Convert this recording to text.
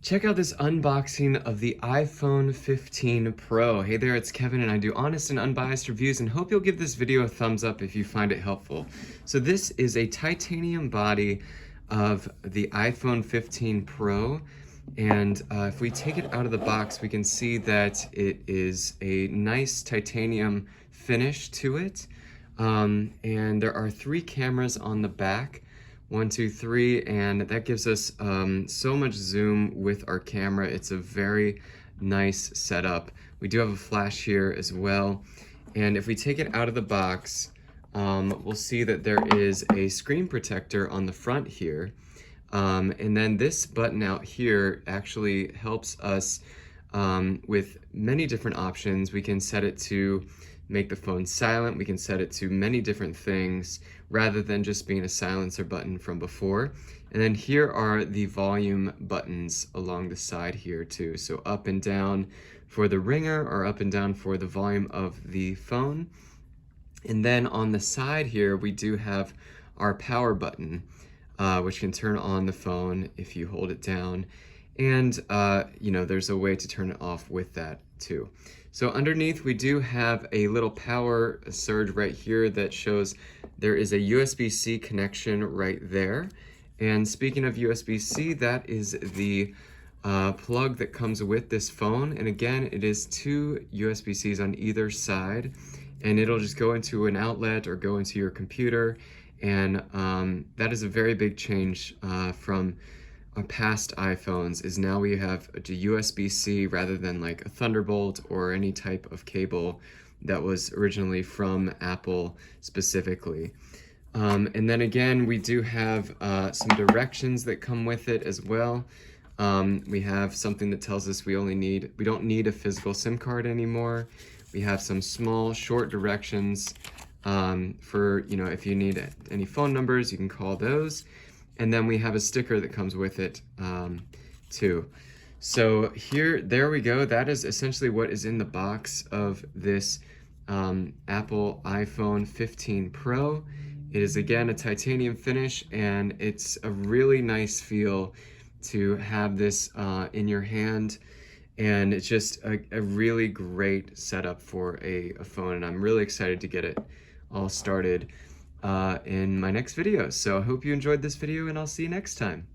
Check out this unboxing of the iPhone 15 Pro. Hey there, it's Kevin and I do honest and unbiased reviews and hope you'll give this video a thumbs up if you find it helpful. So this is a titanium body of the iPhone 15 Pro, and if we take it out of the box we can see that it is a nice titanium finish to it, and there are 3 cameras on the back. 1, 2, 3, and that gives us so much zoom with our camera. It's a very nice setup. We do have a flash here as well. And if we take it out of the box, we'll see that there is a screen protector on the front here. And then this button out here actually helps us with many different options. We can set it to make the phone silent. We can set it to many different things rather than just being a silencer button from before. And then here are the volume buttons along the side here too. So up and down for the ringer or up and down for the volume of the phone. And then on the side here, we do have our power button, which can turn on the phone if you hold it down. And there's a way to turn it off with that too. So underneath we do have a little power surge right here that shows there is a USB-C connection right there. And speaking of USB-C, that is the plug that comes with this phone. And again, it is 2 USB-Cs on either side, and it'll just go into an outlet or go into your computer. And that is a very big change from our past iPhones, is now we have a USB-C rather than like a Thunderbolt or any type of cable that was originally from Apple specifically. And then again, we do have some directions that come with it as well. We have something that tells us we don't need a physical SIM card anymore. We have some small short directions for, if you need any phone numbers, you can call those. And then we have a sticker that comes with it too. So there we go. That is essentially what is in the box of this Apple iPhone 15 Pro. It is again a titanium finish, and it's a really nice feel to have this in your hand. And it's just a really great setup for a phone, and I'm really excited to get it all started in my next video. So I hope you enjoyed this video, and I'll see you next time.